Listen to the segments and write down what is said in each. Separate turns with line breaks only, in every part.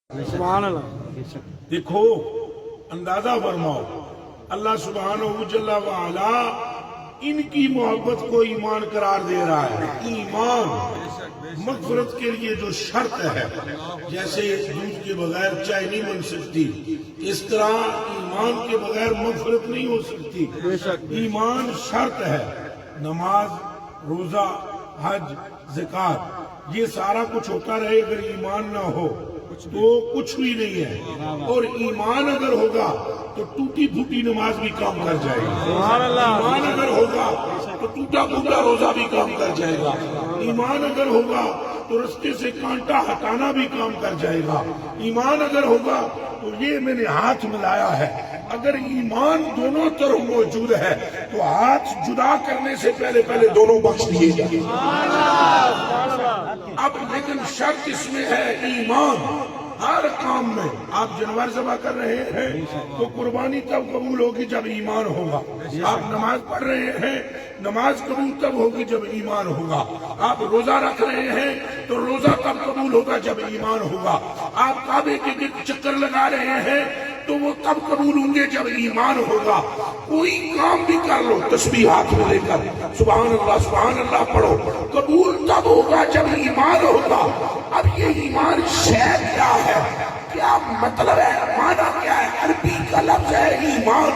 سبحان اللہ.
دیکھو اندازہ فرماؤ اللہ سبحانہ جل وعلا ان کی محبت کو ایمان قرار دے رہا ہے. ایمان مغفرت کے لیے جو شرط ہے، جیسے دودھ کے بغیر چائے نہیں بن سکتی، اس طرح ایمان کے بغیر مغفرت نہیں ہو سکتی. ایمان شرط ہے. نماز، روزہ، حج، زکوٰۃ، یہ سارا کچھ ہوتا رہے، اگر ایمان نہ ہو تو کچھ بھی نہیں ہے. اور ایمان اگر ہوگا تو ٹوٹی پھوٹی نماز بھی کام کر جائے گا. ایمان اگر ہوگا تو ٹوٹا پھوٹا روزہ بھی کام کر جائے گا. ایمان اگر ہوگا تو رستے سے کانٹا ہٹانا بھی کام کر جائے گا. ایمان اگر ہوگا تو یہ میں نے ہاتھ ملایا ہے، اگر ایمان دونوں طرف موجود ہے تو ہاتھ جدا کرنے سے پہلے دونوں بخش دیے جائیں. اب لیکن شرط اس میں ہے ایمان. ہر کام میں آپ جانور ذبح کر رہے ہیں تو قربانی تب قبول ہوگی جب ایمان ہوگا. آپ نماز پڑھ رہے ہیں، نماز قبول تب ہوگی جب ایمان ہوگا. آپ روزہ رکھ رہے ہیں تو روزہ تب قبول ہوگا جب ایمان ہوگا. آپ کعبے کے گرد چکر لگا رہے ہیں تو وہ تب قبول ہوں گے جب ایمان ہوگا. کوئی کام بھی کر لو تسبیح ہاتھ میں لے کر سبحان اللہ پڑھو، قبول تب ہوگا جب ایمان ہوگا. اب یہ ایمان شے کیا ہے، کیا مطلب ہے، معنی کیا ہے؟ عربی کا لفظ ہے ایمان.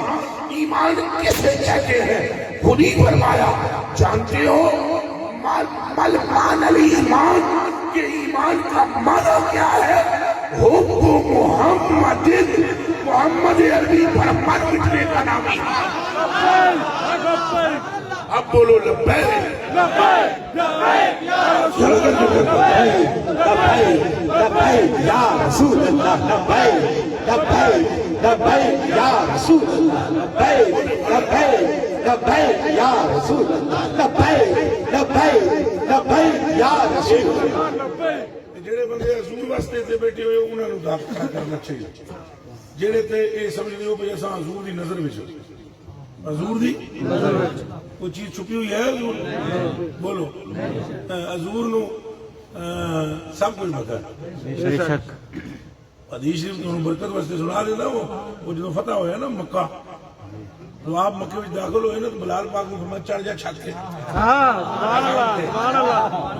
ایمان کیسے کہتے ہیں؟ خود ہی فرمایا. جانتے ہو مل مان ایمان کہ ایمان کا معنی کیا ہے؟ حب محمد. محمد عربی محمد مٹنے کا نام ہے. اب بولو لبیک
لبیک لبیک یا رسول اللہ، لبیک لبیک لبیک یا رسول اللہ، لبیک لبیک لبیک یا رسول اللہ، لبیک لبیک لبیک یا رسول اللہ.
جڑے بندے حضور واسطے تے بیٹھے ہوئے انہاں نوں داخل کرنا چاہیے. جڑے تے اے سمجھدے ہو کہ اساں حضور دی نظر وچ، حضور دی نظر وچ کوئی چیز چھپی ہوئی ہے؟ حضور بولو. حضور نو سب کچھ پتہ ہے. حدیث شریف تمہیں برکت واسطے سنا دینا. وہ جدوں فتح ہویا نا مکہ، تو آپ مکے میں داخل ہوئے نا تو بلال پاک کو فرمایا چڑھ جا چھت پہ.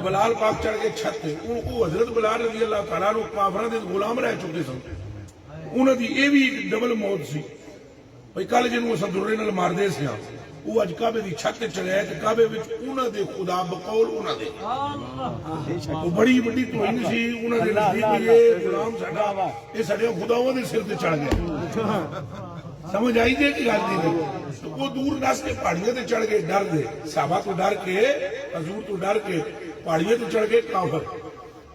بلال پاک چڑھ کے چھت پہ. وہ حضرت بلال رضی اللہ تعالیٰ عنہ کافراں دے غلام رہ چکے سن. انہاں دی یہ بھی ایک ڈبل موت سی. بھئی کل جنوں اساں درے نال ماردے سی، وہ اج کعبے دی چھت تے چڑھے تے کعبے وچ انہاں دے خدا بقول انہاں دے وہ بڑی بڑی توہین سی. انہاں دے نزدیک یہ غلام ساڈا، یہ ساڈے خداواں دے سر تے چڑھ گیا. سمجھ آئی دے کہ گل نہیں؟ وہ دور نس کے پہاڑیاں تے چڑھ گئے ڈر دے. صحابہ تو ڈر کے، حضور تو ڈر کے پہاڑیاں تے چڑھ گئے کافر.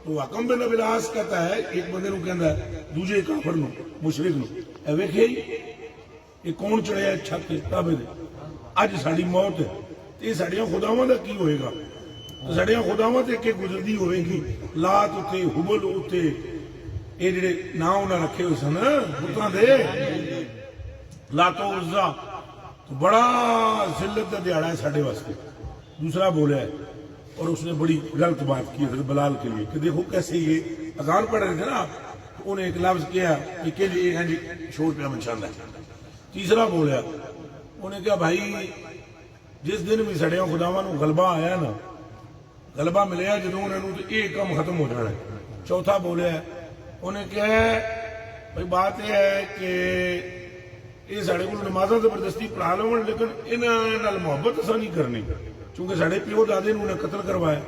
تو حکم بن ابی العاص کہتا ہے، ایک بندے نو کہندا ہے دوجے کافر نو، مشرک نو، اے ویکھے یہ کون چڑھیا چھت تے کعبے دے؟ اج ساڈی موت ہے تے ساڈیاں خداواں دا کی ہوئے گا؟ ساڈیاں خداواں تے کہ گزرਦੀ ہوئے لات اتے، حبل اتے، یہ جڑے نام انہاں رکھے ہوئے سن بتاں دے، لات و عزا. تو بڑا ذلت کا دیہڑا ہے ساڈے واسطے. دوسرا بولا ہے اور اس نے بڑی غلط بات کی حضرت بلال کے لیے کہ دیکھو کیسے یہ اذان پڑھ رہے تھے نا، انہیں ایک لفظ کیا کہ جی شور پہ مچانا ہے. تیسرا بولا انہیں کہا بھائی جس دن بھی سڑیاں خداواں نو غلبہ آیا نا، غلبہ ملیا جدوں انہوں نے تو یہ کام ختم ہو جانا ہے. چوتھا بولیا انہیں کہا بھائی بات یہ ہے کہ یہ سارے کو نمازاں زبردستی پڑھا لو، لیکن انہاں نال محبت اساں نہیں کرنی، چونکہ سارے پیو دادے نے انہیں قتل کروایا.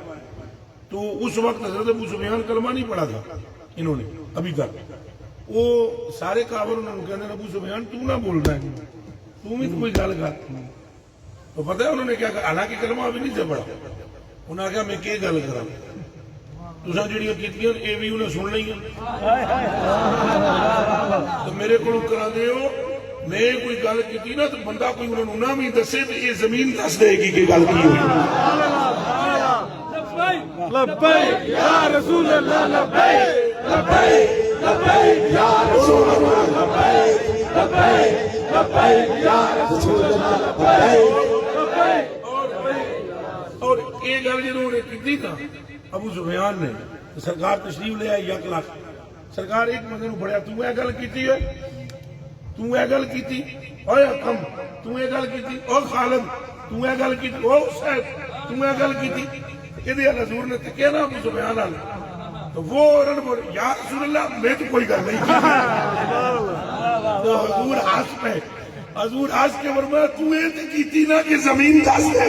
تو اس وقت حضرت ابو سفیان کلمہ نہیں پڑھا تھا انہوں نے ابھی تک. وہ سارے کافر انہوں نے کہنے ابو سفیان تو نہ بول رہا ہے، تو بھی تو کوئی گل کر. تو پتہ ہے انہوں نے کیا کہا، حالانکہ کلمہ ابھی نہیں سے پڑھا. انہوں نے کہا میں کیا گل کراں، تساں جڑیاں کیتیاں یہ بھی انہیں سن لئی تو میرے کو کرا دیو. میں کوئی گل کی نا تو بندہ کوئی انہوں نہ بھی دسے تو یہ زمین دس دے گی کہ گل کی ہوئی.
لبیک یا رسول اللہ، لبیک
لبیک لبیک یا رسول اللہ، لبیک لبیک لبیک یا رسول اللہ، لبیک.
اور یہ گل جنہوں نے کی تھا ابو سفیان نے، سرکار تشریف لے آئے 1 لاکھ ਸਰਕਾਰ ਇੱਕ ਬੰਦੇ ਨੂੰ ਫੜਿਆ, ਤੂੰ ਇਹ ਗੱਲ ਕੀਤੀ ਓਏ, ਤੂੰ ਇਹ ਗੱਲ ਕੀਤੀ ਓਏ ਹਕਮ, ਤੂੰ ਇਹ ਗੱਲ ਕੀਤੀ ਓ ਖਾਲਦ, ਤੂੰ ਇਹ ਗੱਲ ਕੀਤੀ ਓ ਹੁਸੈਨ, ਤੂੰ ਇਹ ਗੱਲ ਕੀਤੀ। ਇਹਦੇ ਹਜ਼ੂਰ نے تکیا نا ابو سفیان نال تو وہ یا رسول اللہ میں تو کوئی گل نہیں کی۔ تو حضور ہنس پہ، حضور ہنس کے فرمایا تو یہ کیتی نا کہ زمین دس دے۔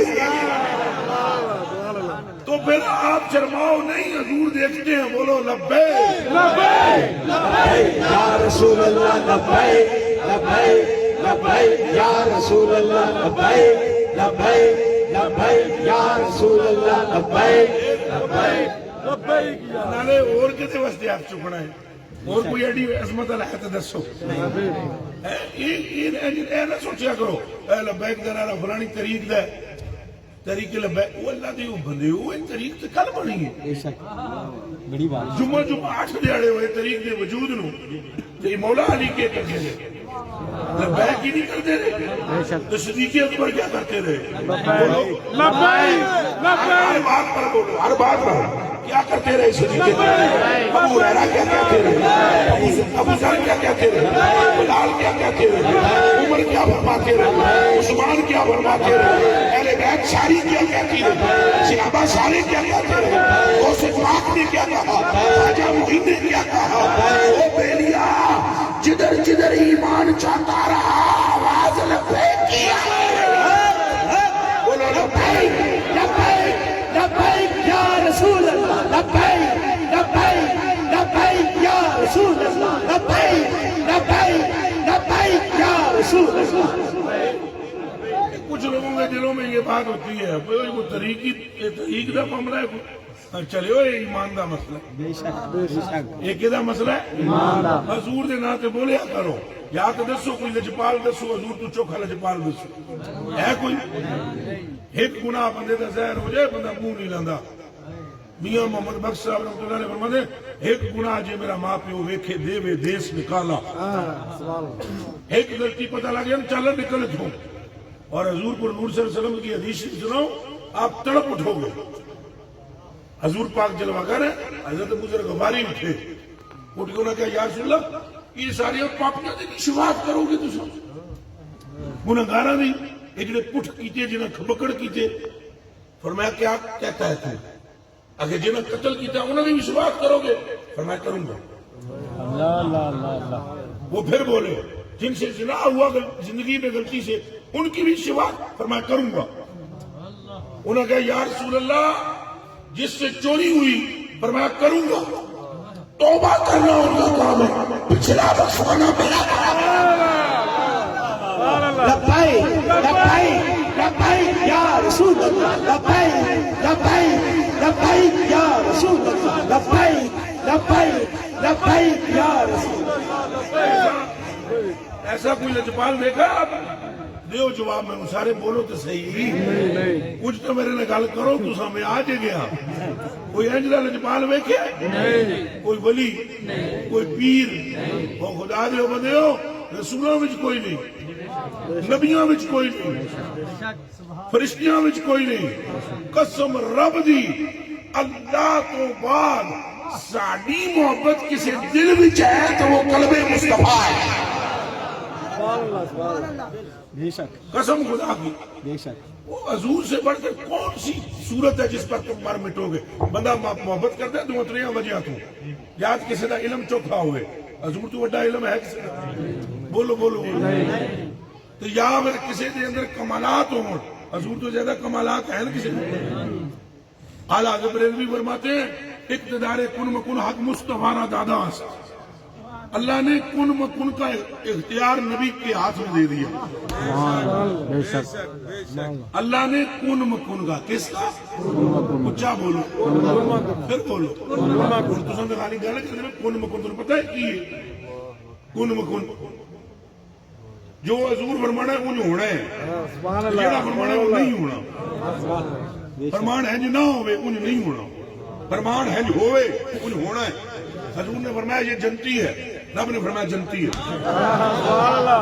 تو پھر آپ شرماؤ نہیں، حضور دیکھتے ہیں، بولو لبیک
لبیک
لبیک یا رسول اللہ، لبیک لبیک لبیک یا رسول اللہ، لبیک لبیک لبیک یا رسول اللہ، لبیک لبیک۔
لبیک یا
نالے اور کتے واسطے آپ چکنا ہے، اور کوئی ایڈی عظمت اللہ ہے تو دسو۔ اے نہ سوچیا کرو اے لبیک درانا فلانی طریق دا طریق لبیک، وہ اللہ دے بندے ہو، یہ طریق تو کل بنی ہے،
بڑی بات۔
جمعہ 8 دیہڑے ہوئے طریق دے وجود نو تے مولا علی کے کرتے رہے، لبیک ہی نہیں کرتے رہے، تو صدیق اکبر کیا کرتے رہے؟
لبیک لبیک
ہر بات پر بولو، ہر بات پر کیا کرتے رہے صدیق اکبر؟ ابو ہریرہ کیا کہتے رہے؟ ابو ذر کیا کہتے رہے؟ بلال کیا کہتے رہے؟ عمر کیا فرماتے رہے؟ عثمان کیا فرماتے رہے؟ اہل بیت ساری کیا کہتی رہے؟ صحابہ سارے کیا کہتے رہے؟ غوث پاک نے کیا کہا؟ خواجہ معین نے کیا کہا؟ او بیلیا جدھر جدھر ایمان چاہتا رہا آواز لبیک کیا، بولو لبیک
لبیک لبیک یا رسول اللہ، لبیک لبیک لبیک یا رسول اللہ، لبیک لبیک لبیک یا رسول اللہ۔
کچھ لوگوں کے دلوں میں یہ بات ہوتی ہے وہ طریق دا معاملہ ہے، چلے ہوئے ایمان دا مسئلہ ہے، ایک دا مسئلہ ہے حضور دے ناں تے بولیا کرو، یا تو دسو کوئی لجپال دسو، حضور تو چوکھا لجپال دسو ہے کوئی؟ ایک گناہ بندے دا زہر ہو جائے بندہ منہ نہیں لاندا۔ میاں محمد بخش صاحب رحمۃ اللہ علیہ فرماتے ایک گناہ جے میرا ماں پیو ویکھے دے وے دیس نکالا، ایک غلطی پتہ لگ گیا چالر نکل جاؤ، اور حضور پر نور صلی اللہ علیہ وسلم کی حدیث سناؤ آپ تڑپ اٹھو گے۔ حضور پاک جلوہ گر ہے، حضرت بزرگ غفاری اٹھے، اٹھ کے انہوں نے کہا یا رسول اللہ یہ ساری پاپیاں دی شفاعت کرو گے تساں؟ گنہگاراں دی یہ جڑے پٹھ کیتے جنہاں کھبکڑ کیتے، فرمایا کیا کہتا ہے تو اگر جنہاں قتل کیتا انہوں نے بھی شفاعت کرو گے؟ فرمایا کروں گا۔ وہ پھر بولے جن سے زنا ہوا زندگی میں غلطی سے ان کی بھی شفاعت؟ فرمایا کروں گا۔ انہوں نے کہا یا رسول اللہ جس سے چوری ہوئی؟ فرمایا کروں گا۔ توبہ کرنا ان کا کام ہے، پچھلا بخشوانا میرا کام ہے۔
لبیک لبیک لبیک یا رسول اللہ، لبیک لبیک لبیک یا رسول اللہ، لبیک لبیک لبیک یا رسول اللہ۔
ایسا کوئی لجپال دیکھا آپ؟ دیو جواب میں سارے بولو تو صحیح، کچھ تو میرے نے گل کرو تو سامنے آ جے گیا۔ کوئی انجلا لجپال ویکھے؟ کوئی ولی، کوئی پیر، وہ خدا دیو بندیو رسولوں وچ کوئی نہیں، نبیوں وچ کوئی نہیں، فرشتیاں وچ کوئی نہیں۔ قسم رب دی اللہ تو بعد ساڈی محبت کسی دل وچ ہے تو وہ قلب مصطفیٰ ہے۔ قسم خدا کی، وہ حضور سے بڑھ کر کون سی صورت ہے جس پر تم مر مٹو گے؟ بندہ محبت کرتا ہے تو اتنیاں وجہ تو یاد کسی کا علم چوکھا ہوئے، حضور تو بڑا علم ہے کسی کا؟ بولو بولو بولو۔ تو یا اگر کسی کے اندر کمالات ہوں، حضور تو زیادہ کمالات ہیں نا کسی میں۔ اعلیٰ حضرت بریلوی فرماتے ہیں اقتدار کن مکن حق مصطفیٰ دادا، اللہ نے کن مکن کا اختیار نبی کے ہاتھ میں دے دیا۔ اللہ نے کن مکن کا، کس کا؟ اچھا بولو، پھر بولو۔ تساں تے خالی گل کردے نے، کن مکن تمہیں پتہ ہے کی ہے؟ کن مکن جو حضور فرمانا ہے انہیں ہونا ہے، جہاں فرمانا ہے وہ نہیں ہونا۔ فرمان ہے جو نہ ہوئے انہیں نہیں ہونا، فرمان ہے جو ہوئے انہیں ہونا ہے۔ حضور نے فرمایا یہ جنتی ہے، رب نے فرمایا جنتی ہے۔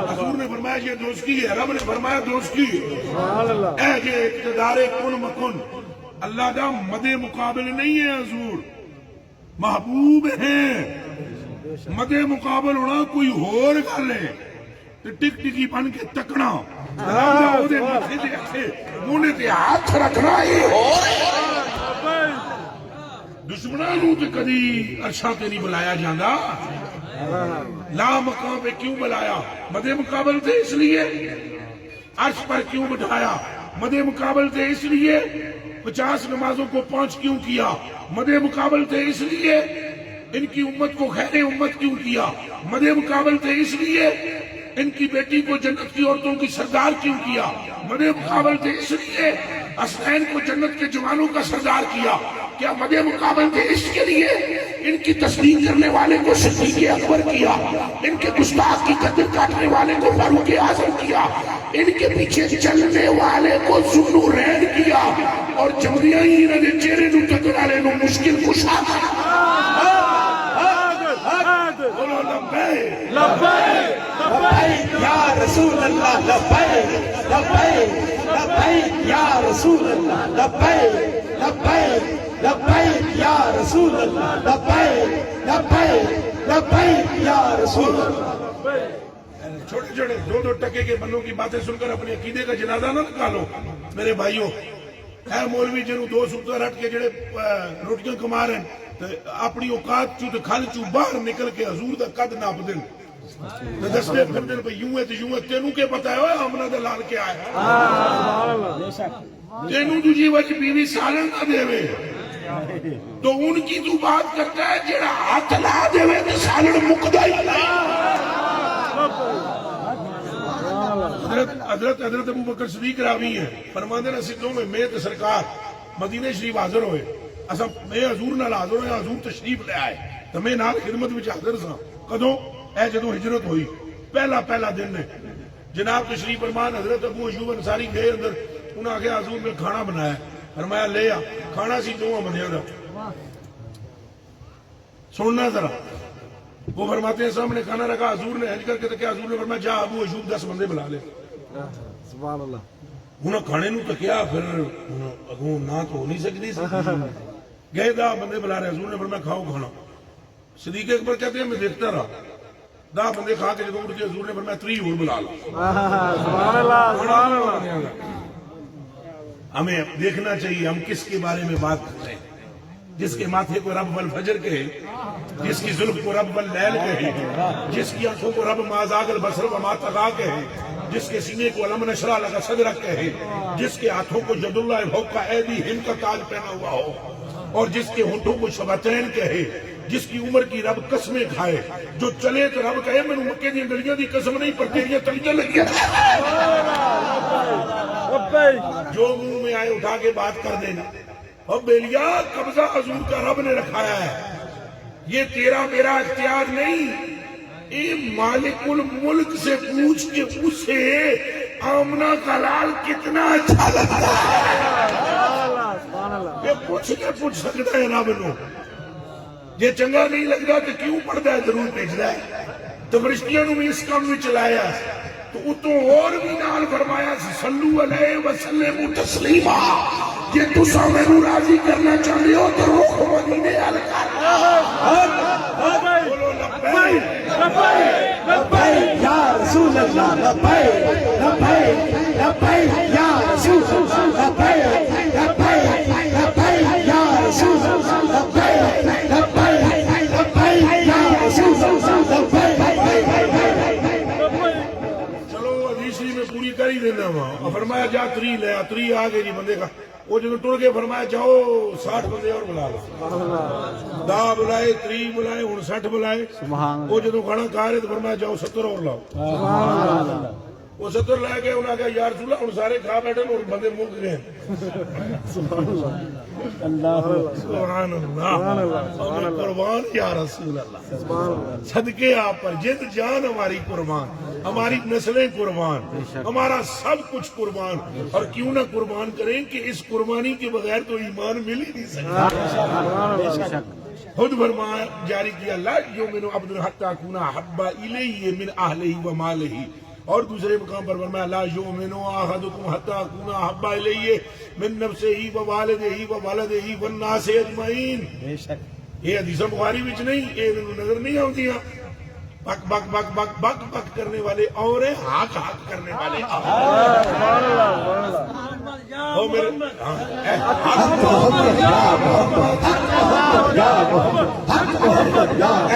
حضور نے فرمایا یہ دوستی ہے، رب نے فرمایا دوستی ہے۔ اے یہ اقتدار کن مکن اللہ کا مد مقابل نہیں ہے، حضور محبوب ہیں، مدے مقابل ہونا کوئی ہور گل ہے تے ٹک ٹکی بن کے تکنا ہاتھ رکھنا دشمنوں تے کدی عرشاں تے نہیں بلایا جاندہ لا مقام پہ کیوں بلایا مدے مقابل تھے اس لیے عرش پر کیوں بٹھایا مدے مقابل تھے اس لیے 50 نمازوں کو 5 کیوں کیا مدے مقابل تھے اس لیے ان کی امت کو خیر امت کیوں کیا مدے مقابل تھے اس لیے ان کی بیٹی کو جنت کی عورتوں کی سردار کیوں کیا مدے مقابل تھے اس لیے حسنین کو جنت کے جوانوں کا سردار کیا کیا مدے مقابل تھے اس کے لیے ان کی تصدیق کرنے والے کو صدیق اکبر کیا ان کے گستاخ کی قدر کاٹنے والے کو فاروق اعظم کیا ان کے پیچھے چلنے والے کو ذوالنورین کیا اور جمہوریہ ہی انہیں چہرے نو تکن والے نو مشکل کشا کیا بولو لبیک
لبیک
لبیک یا رسول اللہ لبیک لبیک لبیک یا رسول اللہ لبیک لبیک لبیک یا رسول اللہ لبیک لبیک لبیک یا رسول اللہ
چھوٹے چھوٹے 2 ٹکے کے بندوں کی باتیں سن کر اپنے عقیدے کا جنازہ نہ نکالو میرے بھائیوں اے مولوی جنہوں 2 سوتر رٹ کے جڑے روٹیاں کما رہے ہیں اپنی اوقات چو تے کھل چو باہر نکل کے حضور دا قد ناپ دن دستے پھر دن پہ یوں ہے تینوں کے پتہ ہے آمنہ دا لال کے آئے تینوں تجھی وجہ بیوی سالن نہ دے وے تو ان کی تو بات کرتا ہے جڑا ہاتھ لا دے وے تو سالن مقدہ ہی حضرت ابو بکر صدیق راوی ہیں فرماندے نا سدھوں میں تے سرکار مدینہ شریف حاضر ہوئے اصلا میں حضور نال حاضر ہوئے حضور تشریف لے آئے تو میں نال خدمت وچ حاضر سا کدوں اے جدوں ہجرت ہوئی پہلا دن نے جناب تشریف فرمان حضرت ابو ایوب انصاری گئے اندر انہاں آگے حضور نے کھانا بنایا فرمایا لے آ کھانا سی 2 بندیاں دا سننا ذرا وہ فرماتے ہیں سامنے کھانا رکھا حضور نے ہج کر کے کیا حضور نے فرمایا جا ابو ایوب 10 بندے بلا لے
سبحان اللہ
انہوں کھانے نو تو کیا پھر اگوں نہ تو ہو نہیں سکتی گئے 10 بندے بلا رہے حضور نے فرمایا کھاؤ کھانا صدیق اکبر کہتے ہیں میں دیکھتا رہا 10 بندے کھا کے جب اٹھ کے حضور نے فرمایا 3 اور بلا لو
سبحان اللہ سبحان اللہ
ہمیں دیکھنا چاہیے ہم کس کے بارے میں بات کر رہے ہیں جس کے ماتھے کو رب والفجر کہے جس کی ظلم کو رب واللیل کہے جس کی آنکھوں کو رب ما زاغ البصر وما طغى کہے جس کے سینے کو علم نشرح لک صدرک کہے جس کے ہاتھوں کو ید اللہ فوق ایدیہم کا تاج پہنا ہوا ہو اور جس کے ہونٹوں کو شبتین کہے جس کی عمر کی رب قسمیں کھائے جو چلے تو رب کہے میں مکے دی گلیاں دی قسم نہیں پر تیریاں تلیاں لگی جو منہ میں آئے اٹھا کے بات کر دینا اب بیلیا قبضہ حضور کا رب نے رکھایا ہے یہ تیرا میرا اختیار نہیں اے مالک الملک سے پوچھ کے اسے آمنہ کا لال کتنا اچھا لگتا ہے یہ پوچھ سکتا ہے رب نو یہ چنگا نہیں لگتا تو کیوں پڑھتا ہے ضرور بھیجتا ہے تو فرشتیاں نو بھی اس کام میں چلایا تو اتوں اور بھی نال فرمایا صلو علیہ وسلم تسلیما یہ تسا مینو راضی کرنا چاہتے ہو تو رخ مدینے بولو لبیک
لبیک یا رسول اللہ لبیک لبیک لبیک یا رسول اللہ لبیک لبیک لبیک یا رسول اللہ لبیک لبیک لبیک یا رسول اللہ لبیک
چلو حدیثی میں پوری کر ہی دینا وہاں فرمایا جا 3 لے 3 آگے جی بندے کا وہ جب ٹر کے فرمایا جاؤ 60 بندے اور بلا لو 10 بلائے 3 بلائے 59 بلائے وہ جب کھانا کھا رہے تو فرمایا جاؤ 70 اور لاؤ وہ 70 لے کے انہوں نے کہا یا رسول اللہ سارے کھا بیٹھے اور بندے مک گئے سبحان اللہ قربان یا رسول اللہ صدقے آپ پر جد جان ہماری قربان ہماری نسلیں قربان ہمارا سب کچھ قربان اور کیوں نہ قربان کریں کہ اس قربانی کے بغیر تو ایمان مل ہی نہیں سکتا خود فرمایا جاری کیا لا یؤمن عبد حتی اکون احب الیہ من اہلہ و مالہ اور دوسرے مقام پر فرمایا لا یؤمن احدکم حتی اکون احب الیہ من نفسہ و والدہ و ولدہ والناس اجمعین یہ حدیث بخاری وچ نہیں، یہ نظر نہیں آتی بک بک بک بک بک بک کرنے والے اور ہاک ہاک کرنے والے
سبحان اللہ سبحان اللہ
وہ میرے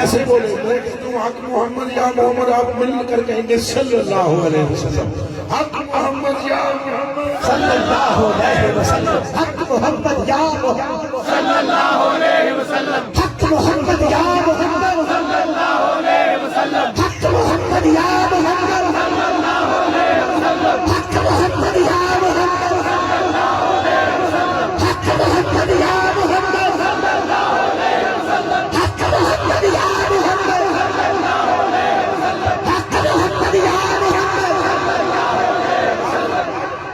ایسے بولے تم حق محمد یا محمد، آپ مل کر کہیں گے صلی اللہ علیہ وسلم،
حق محمد یا محمد
صلی اللہ علیہ وسلم، حق محمد یا محمد
صلی اللہ علیہ وسلم
حق محمد یا محمد
صلی اللہ علیہ وسلم
حق محمد یا محمد
صلی اللہ علیہ وسلم
حق محمد یا محمد حق محمد یا محمد حق محمد یا محمد حق محمد یا محمد۔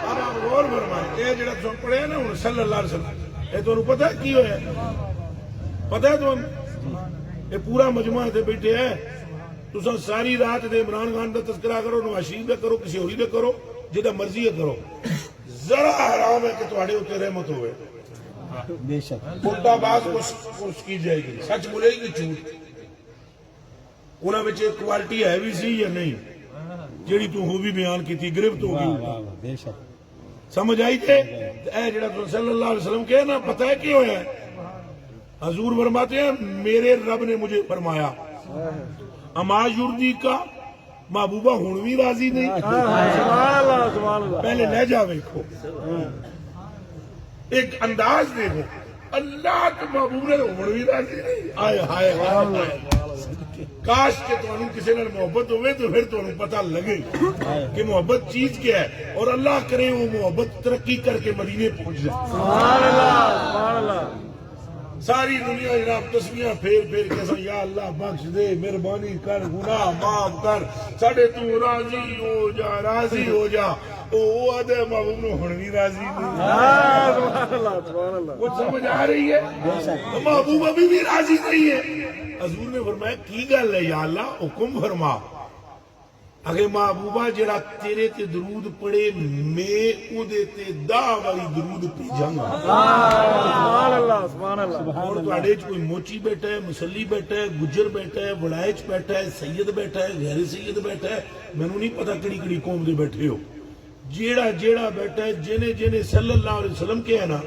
اب آپ غور فرمائیں، یہ جڑا تم پڑھے نا ہن صلی اللہ علیہ وسلم، یہ تمہیں پتہ ہے کی ہویا؟ پتہ ہے تمہیں؟ یہ پورا مجموعہ تے بیٹھے ہے، تساں ساری رات دے عمران خان دا تذکرہ کرو، نواز شریف دا کرو، کسی ہوری دا کرو، جہاں مرضی ہے کرو، ذرا حرام ہے کہ تہاڈے اوتے رحمت ہوئے،
بے شک
الٹا باز کچھ کی جائے گی، سچ بولے گی جھوٹ، انہاں وچ ایک کوالٹی ہے بھی سی یا نہیں جیڑی تو ہو بھی بیان کی تھی، گرفت ہو گئی،
بے شک
سمجھ آئی تے اے جڑا تو صلی اللہ علیہ وسلم کہے نا، پتہ ہے کی ہویا ہے؟ حضور فرماتے ہیں میرے رب نے مجھے فرمایا اما یردی کا محبوبہ ہن بھی راضی نہیں،
سبحان اللہ سبحان اللہ
پہلے لہجہ دیکھو، ایک انداز دیکھو، اللہ کے محبوب نے ہن بھی راضی نہیں، آئے ہائے ہائے، کاش کہ تمہیں کسی نے محبت ہوئے تو پھر تمہیں پتہ لگے کہ محبت چیز کیا ہے، اور اللہ کرے وہ محبت ترقی کر کے مدینے پہنچ جائے،
سبحان اللہ سبحان اللہ
ساری دنیا جناب تسبیحاں پھیر پھیر کے سا یا اللہ بخش دے، مہربانی کر، گناہ معاف کر، ساڈے تو راضی ہو جا، راضی ہو جا، او آدھے محبوب نو ہن بھی راضی نہیں،
سبحان اللہ سبحان اللہ
کچھ سمجھ آ رہی ہے؟ محبوب ابھی بھی راضی نہیں ہے۔ حضور نے فرمایا کی گل ہے یا اللہ، حکم فرما، اگر محبوبہ جڑا تیرے تے درود پڑے میں او دے تے 10 والی درود بھیجاں گا،
سبحان اللہ سبحان اللہ
اور تواڈے وچ کوئی موچی بیٹھا ہے، مسلی بیٹھا ہے، گجر بیٹھا ہے، وڑائچ بیٹھا ہے، سید بیٹھا ہے، غیر سید بیٹھا ہے، مینوں نہیں پتہ کیڑی کیڑی قوم دے بیٹھے ہو، جیڑا جیڑا بیٹھا ہے جنے جنے صلی اللہ علیہ وسلم کہا نا،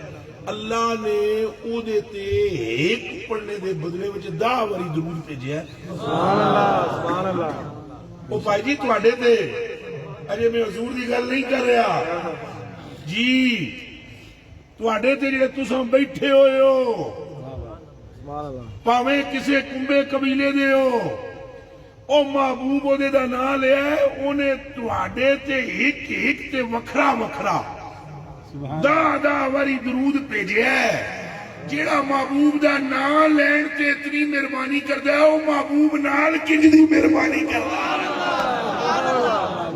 اللہ نے او دے تے ایک پڑھنے دے بدلے وچ 10 والی درود بھیجیا ہے۔
سبحان اللہ سبحان اللہ
او بھائی جی تواڈے تے اجے میں حضور دی گل نہیں کر رہا جی، تواڈے تے جڑے تساں بیٹھے ہوئے ہو
سبحان اللہ
پاویں کسے کنبے قبیلے دے ہو، او محبوب او دے دا نام لیا ہے، اونے تواڈے تے ایک ایک تے وکھرا وکھرا 10 واری درود بھیجیا ہے۔ جیڑا محبوب دا نام لین تے اتنی مہربانی کردا ہے، او محبوب نال کنج دی مہربانی کردا ہے؟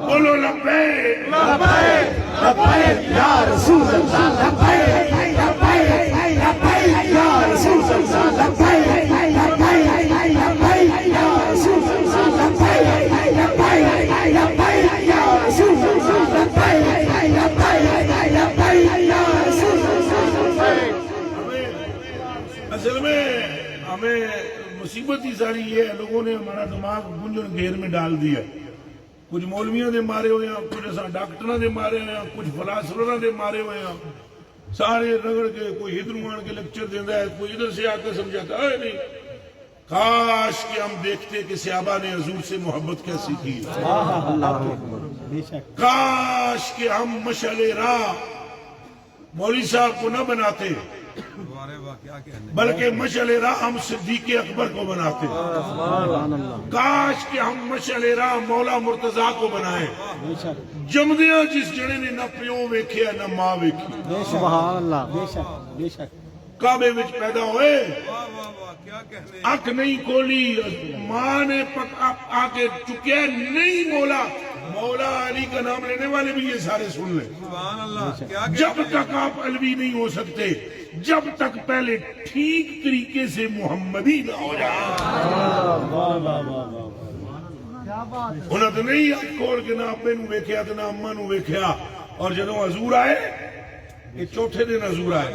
بولو لبیک
لبیک
لبیک یا رسول اللہ، لبیک لبیک لبیک یا رسول اللہ، لبیک لبیک لبیک یا رسول اللہ، لبیک لبیک لبیک یا رسول اللہ، لبیک لبیک لبیک یا رسول اللہ۔
اصل میں ہمیں مصیبت ہی ساری یہ ہے، لوگوں نے ہمارا دماغ گنجن گھیر میں ڈال دیا، کچھ مولویاں دے مارے ہوئے ہیں، کچھ ایسا ڈاکٹراں دے مارے ہوئے ہیں، کچھ فلاسفراں دے مارے ہوئے ہیں، سارے رگڑ کے کوئی ادھر آن کے لیکچر دینا ہے، کوئی ادھر سے آ کے سمجھاتا ہے نہیں۔ کاش کہ ہم دیکھتے کہ صحابہ نے حضور سے محبت کیسی کی، کاش کہ ہم مشعل راہ مولوی صاحب کو نہ بناتے، بلکہ مشعل راہ ہم صدیق اکبر کو بناتے، کاش کہ ہم مشعل راہ مولا مرتضیٰ کو بنائیں، جمدیاں جس جنے نے نہ پیو ویکھیا نہ ماں ویکھی،
سبحان اللہ
بے شک
کعبے وچ پیدا ہوئے، اکھ نہیں کھولی، ماں نے آ کے چکیا نہیں، مولا علی کا نام لینے والے بھی یہ سارے سن لیں، جب تک آپ علوی نہیں ہو سکتے جب تک پہلے ٹھیک طریقے سے محمدی نہ ہو جائے۔ انہوں نے نہیں ہاتھ کھول کے نہ ابے نو ویکھیا تو نہ اما نو ویکھیا، اور جدوں حضور آئے یہ چوتھے دن حضور آئے.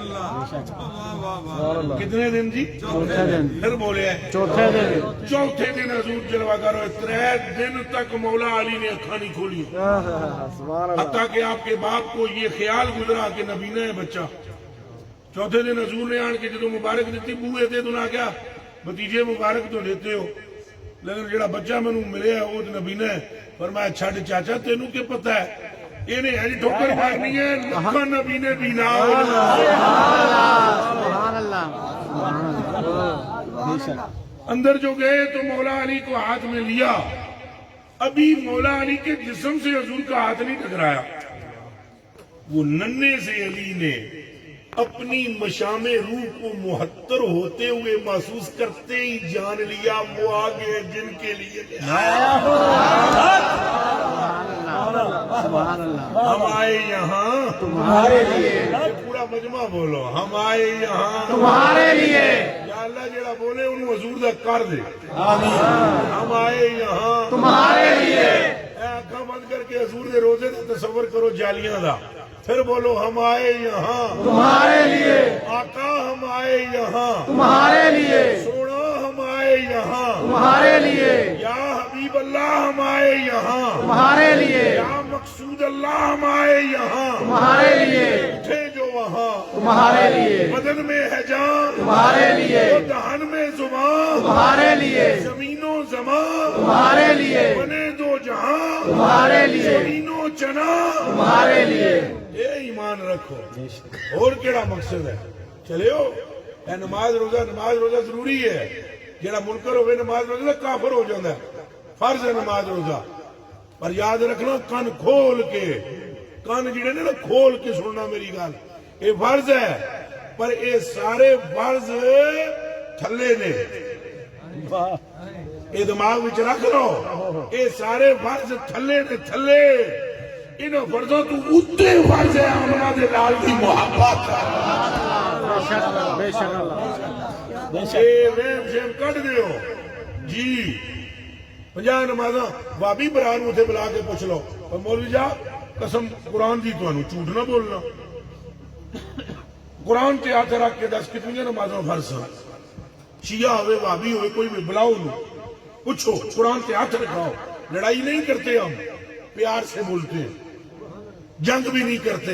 کتنے دن جی؟
چوتھے دن.
پھر بولے
چوتھے دن.
چوتھے دن حضور جلوہ گر ہوئے. 3 دن تک مولا علی نے اکھاں نہیں کھولی
سبحان اللہ.
حتیٰ کہ آپ کے باپ کو یہ خیال گزرا کہ نبینا ہے بچہ. چوتھے دن حضور نے آن کے جدو مبارک دیتی بوئے دے تو نہ کیا بتیجے مبارک تو دیتے ہو لیکن جڑا بچہ میں ملے ہے وہ نبینا ہے. فرمایا چھڑ چاچا تینوں کیا پتہ ہے انہیں ہے ٹھوکر مارنی ہے لکھا نبینے بینا.
سبحان اللہ. بے شک.
اندر جو گئے تو مولا علی کو ہاتھ میں لیا. ابھی مولا علی کے جسم سے حضور کا ہاتھ نہیں ٹکرایا. وہ ننھے سے علی نے اپنی مشام روح کو محتر ہوتے ہوئے محسوس کرتے ہی جان لیا وہ آگے جن کے لیے
سبحان اللہ.
ہم آئے یہاں
تمہارے لیے.
پورا مجمع بولو ہم آئے یہاں
تمہارے لیے.
یا اللہ جڑا بولے انہوں حضور دا کر دے. ہم آئے یہاں
تمہارے لیے.
آنکھاں بند کر کے حضور دے روزے دا تصور کرو جالیاں دا. پھر بولو ہم آئے یہاں
تمہارے لیے.
آقا ہم آئے یہاں
تمہارے لیے.
سونا ہم آئے یہاں
تمہارے لیے.
یا حبیب اللہ ہم آئے یہاں
تمہارے لیے.
یا مقصود اللہ ہم آئے یہاں.
تمہارے لیے.
اٹھے جو وہاں
تمہارے لیے.
بدن میں ہے جان
تمہارے لیے.
وہ دہن میں زبان
تمہارے لیے.
زمین و زمان
تمہارے لیے.
بنے دو جہاں
تمہارے لیے.
زمین و چنا
تمہارے لیے.
یہ ایمان رکھو. اور کیڑا مقصد ہے چلے ہو اے نماز روزہ ضروری ہے. جڑا منکر ہوئے نماز روزہ کافر ہو جاتا ہے. فرض ہے نماز روزہ پر یاد رکھنا کن کھول کے کن جڑے نے نا کھول کے سننا میری گل. یہ فرض ہے پر یہ سارے فرض تھلے نے. یہ دماغ وچ رکھ لو یہ سارے فرض تھلے نے تھلے. انہوں فرضوں تو اتنے فرض ہے امنا دے لال دی محبت.
بے شک اللہ.
ویم شیم کٹ دیو جی. 50 نمازاں بابی بران اتنے بلا کے پوچھ لو اور مولوی صاحب قسم قرآن دی تانوں جھوٹ نہ بولنا. قرآن تے ہاتھ رکھ کے دس کتنی نمازاں فرض ہیں. شیعہ ہوئے بابی ہوئے کوئی بھی بلاؤ نو پوچھو قرآن تے ہاتھ رکھاؤ. لڑائی نہیں کرتے ہم پیار سے بولتے ہیں. جنگ بھی نہیں کرتے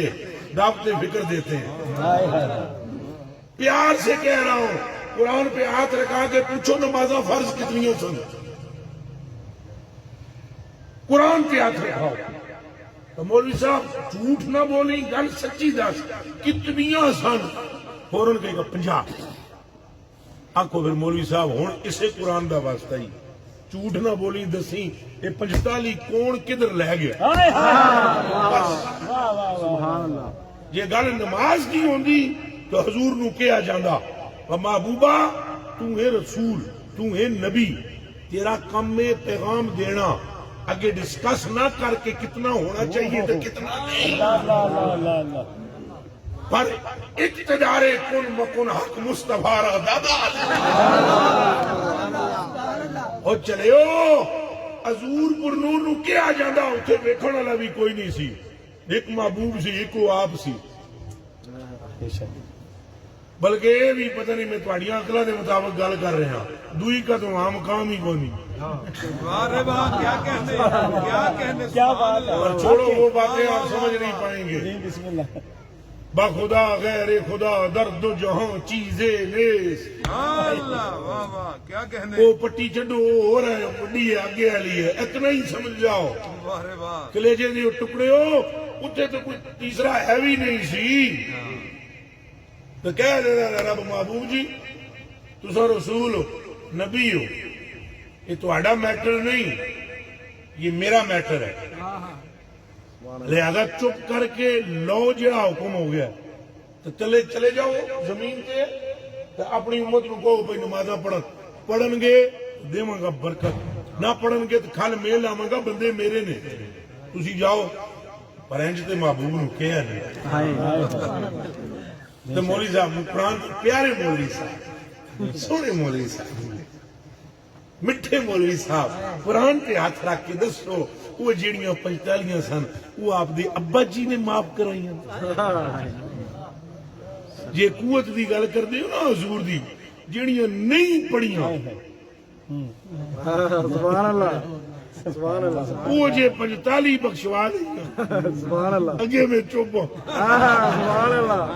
دعوت فکر دیتے ہیں. پیار سے کہہ رہا ہوں قرآن پہ ہاتھ رکھا کے پوچھو نمازاں فرض کتنی سن. قرآن پہ ہاتھ رکھاؤ تو مولوی صاحب جھوٹ نہ بولی گل سچی دس کتنی سن. فوراً کہے گا 50. آنکھو پھر مولوی صاحب ہوں اسے قرآن دا واسطہ ہی جھوٹ نہ بولی دسی یہ 45 کون کدھر لے گیا.
سبحان اللہ.
یہ گل نماز کی ہوندی تو حضور نو کہا جاندا محبوبہ تو ہے رسول تو ہے نبی تیرا کم میں پیغام دینا اگے ڈسکس نہ کر کے کتنا ہونا چاہیے تو کتنا نہیں. پر اقتدار کن مکن حق مصطفیٰ را دادا اور چلے ہو حضور پر نور نو کیا جاندا اتنے ویکھن والا بھی کوئی نہیں سی. ایک محبوب سی ایک آپ سی. بلکہ یہ بھی پتہ نہیں میں تھوڑیاں عقلاں دے مطابق گل کر رہا دوئی کا تو عام کام ہی کوئی نہیں.
کیا بات ہے.
اور چھوڑو وہ باتیں آپ سمجھ نہیں پائیں گے.
بسم اللہ.
بخدا غیر خدا درد و جہاں چیزیں نیس. وہ پٹی چڈو ہو رہا ہے بڑی ہے آگے والی ہے اتنا ہی سمجھ جاؤ. کلیجے دے ٹکڑے ہو اتنے تو کوئی تیسرا ہے بھی نہیں سی. تو کہہ دینا رب محبوب جی تسا رسول ہو نبی ہو یہ تہاڈا میٹر نہیں یہ میرا میٹر ہے. لہذا چپ کر کے لو جڑا حکم ہو گیا تو چلے جاؤ زمین تے تو اپنی امت نو کہو بھائی نمازاں پڑھن گے دیواں گا برکت نہ پڑھن گے تو کھل میل آواں گا بندے میرے نے تسی جاؤ. پر انج تے محبوب نو کہیا نہیں. تو مولوی صاحب قرآن پیارے مولوی صاحب سونے مولوی صاحب میٹھے مولوی صاحب قرآن پہ ہاتھ رکھ کے دسو وہ جیڑیاں 45 سن وہ آپ دے ابا جی نے معاف کرائیاں. ਜੇ ਕੂਵਤ ਦੀ ਗੱਲ ਕਰਦੇ ਹੋ ਨਾ ਹਜ਼ੂਰ ਦੀ, ਜਿਹੜੀਆਂ ਨਹੀਂ ਪੜੀਆਂ
ਸੁਭਾਨ ਅੱਲਾਹ ਸੁਭਾਨ ਅੱਲਾਹ
ਉਹ ਜੇ 45 ਬਖਸ਼ਵਾ ਦੇ
ਸੁਭਾਨ ਅੱਲਾਹ
ਅੱਗੇ ਮੈਂ ਚੁੱਪ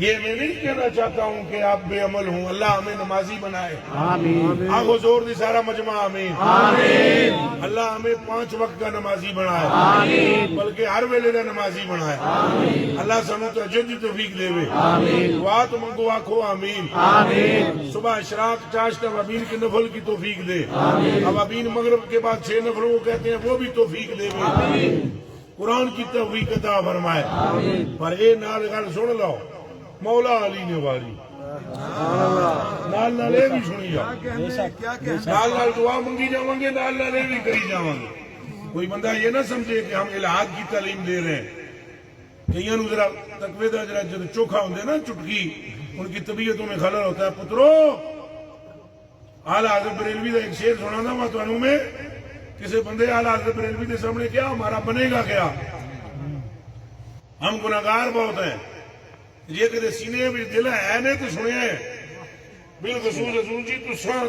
یہ میں نہیں کہنا چاہتا ہوں کہ آپ بے عمل ہوں. اللہ ہمیں نمازی بنائے.
آمین
آگو زور دی سارا مجمع آمین.
آمین
اللہ ہمیں 5 وقت کا نمازی بنائے.
آمین
بلکہ ہر ویلے کا نمازی بنائے.
آمین
اللہ سانو تہجد دی توفیق دے.
آمین
دعا تو منگو آکھو آمین.
آمین
صبح اشراق چاشت اوابین کے نفل کی توفیق دے.
آمین
اوابین مغرب کے بعد 6 نفلوں کو کہتے ہیں وہ بھی توفیق دے. قرآن کی توفیق عطا فرمائے. پر اے نال گل سن لو مولا علی نے واری نال نال یہ بھی سنی جاؤ. نال نال دعا منگی جاؤں گے, نال نال یہ بھی کری جاؤں گے. کوئی بندہ یہ نہ سمجھے کہ ہم الہاد کی تعلیم دے رہے ہیں. کئیوں نو ذرا تقوی دا ذرا جب چوکھا ہوندے نا چٹکی, ان کی طبیعتوں میں خلل ہوتا ہے. پترو اعلی حضرت بریلوی کا ایک شعر سنانا وا تانوں میں. کسی بندے اعلی حضرت بریلوی کے سامنے کیا ہمارا بنے گا کیا, ہم گناہگار بہت ہیں. یہ کہ سینے میں دل ہے نے تو سنیا ہے بالخصوص رسول جی تساں